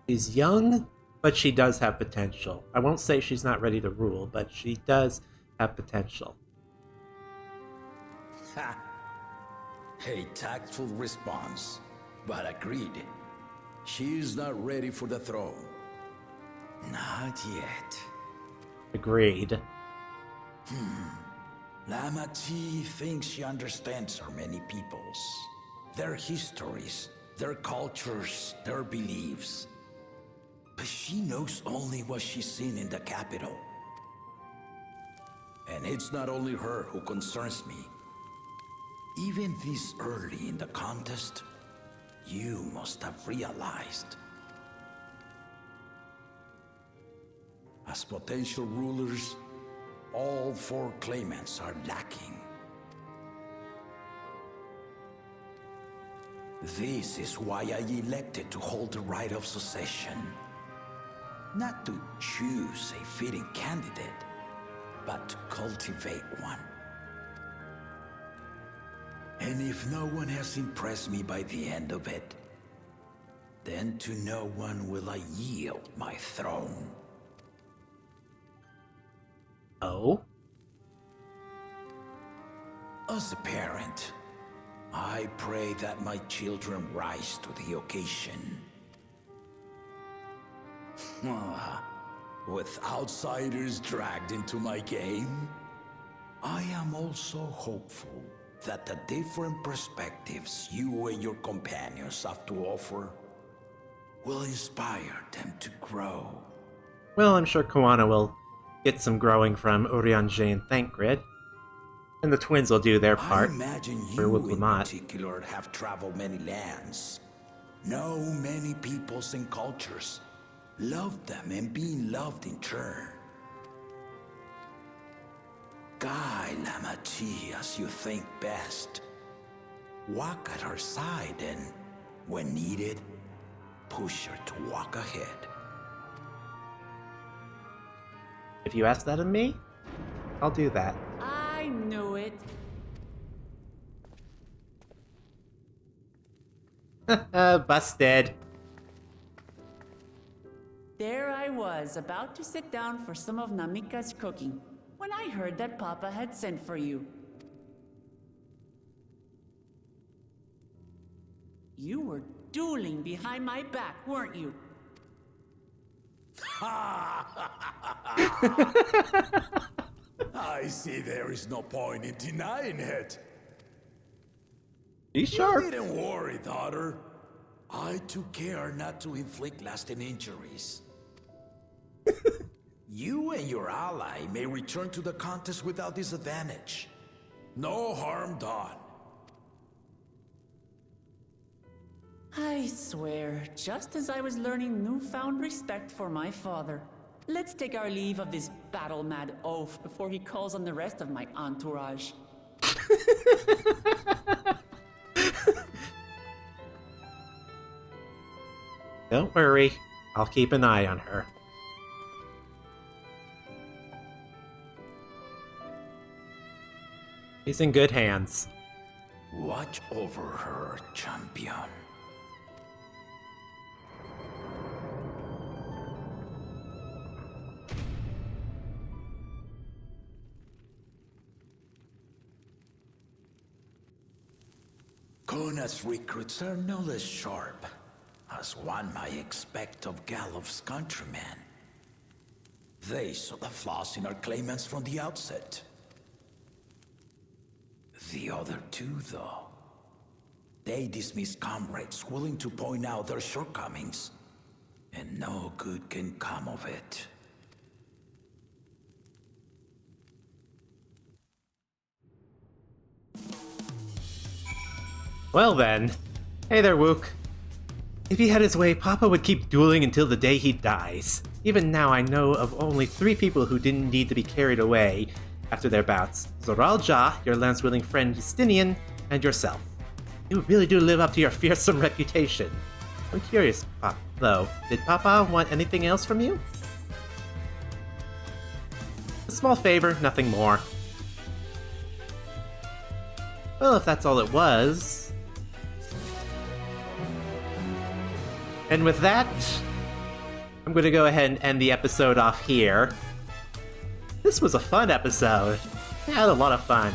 She's young, but she does have potential. I won't say she's not ready to rule, but she does have potential. Ha! A tactful response, but agreed. She is not ready for the throne. Not yet. Agreed. Lamati thinks she understands our many peoples, their histories, their cultures, their beliefs. But she knows only what she's seen in the capital. And it's not only her who concerns me. Even this early in the contest, you must have realized. As potential rulers, all four claimants are lacking. This is why I elected to hold the right of succession. Not to choose a fitting candidate, but to cultivate one. And if no one has impressed me by the end of it, then to no one will I yield my throne. Oh? As a parent, I pray that my children rise to the occasion. With outsiders dragged into my game, I am also hopeful that the different perspectives you and your companions have to offer will inspire them to grow. Well, I'm sure Koana will get some growing from Urianger and Thancred. And the twins will do their part. I imagine for you in Wukwamat. particular have traveled many lands, know many peoples and cultures, loved them and being loved in turn. Guide Lamati as you think best. Walk at her side and, when needed, push her to walk ahead. If you ask that of me, I'll do that. I knew it. Busted. There I was, about to sit down for some of Namika's cooking, when I heard that Papa had sent for you. You were dueling behind my back, weren't you? I see there is no point in denying it. Be sure. You needn't worry, daughter. I took care not to inflict lasting injuries. You and your ally may return to the contest without disadvantage. No harm done. I swear, just as I was learning newfound respect for my father. Let's take our leave of this battle-mad oaf before he calls on the rest of my entourage. Don't worry, I'll keep an eye on her. He's in good hands. Watch over her, champion. Kona's recruits are no less sharp, as one might expect of Galof's countrymen. They saw the flaws in our claimants from the outset. The other two, though, they dismiss comrades willing to point out their shortcomings, and no good can come of it. Well then. Hey there, Wook. If he had his way, Papa would keep dueling until the day he dies. Even now, I know of only 3 people who didn't need to be carried away after their bouts. Zoral Ja, your lance-wielding friend Justinian, and yourself. You really do live up to your fearsome reputation. I'm curious, though, did Papa want anything else from you? A small favor, nothing more. Well, if that's all it was... And with that, I'm going to go ahead and end the episode off here. This was a fun episode. I had a lot of fun.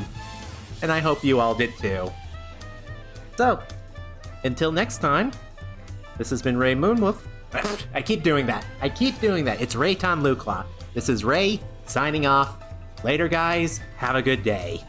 And I hope you all did too. So, until next time, this has been Ray Moonwolf. I keep doing that. It's Rei'tan Luclaw. This is Ray, signing off. Later, guys. Have a good day.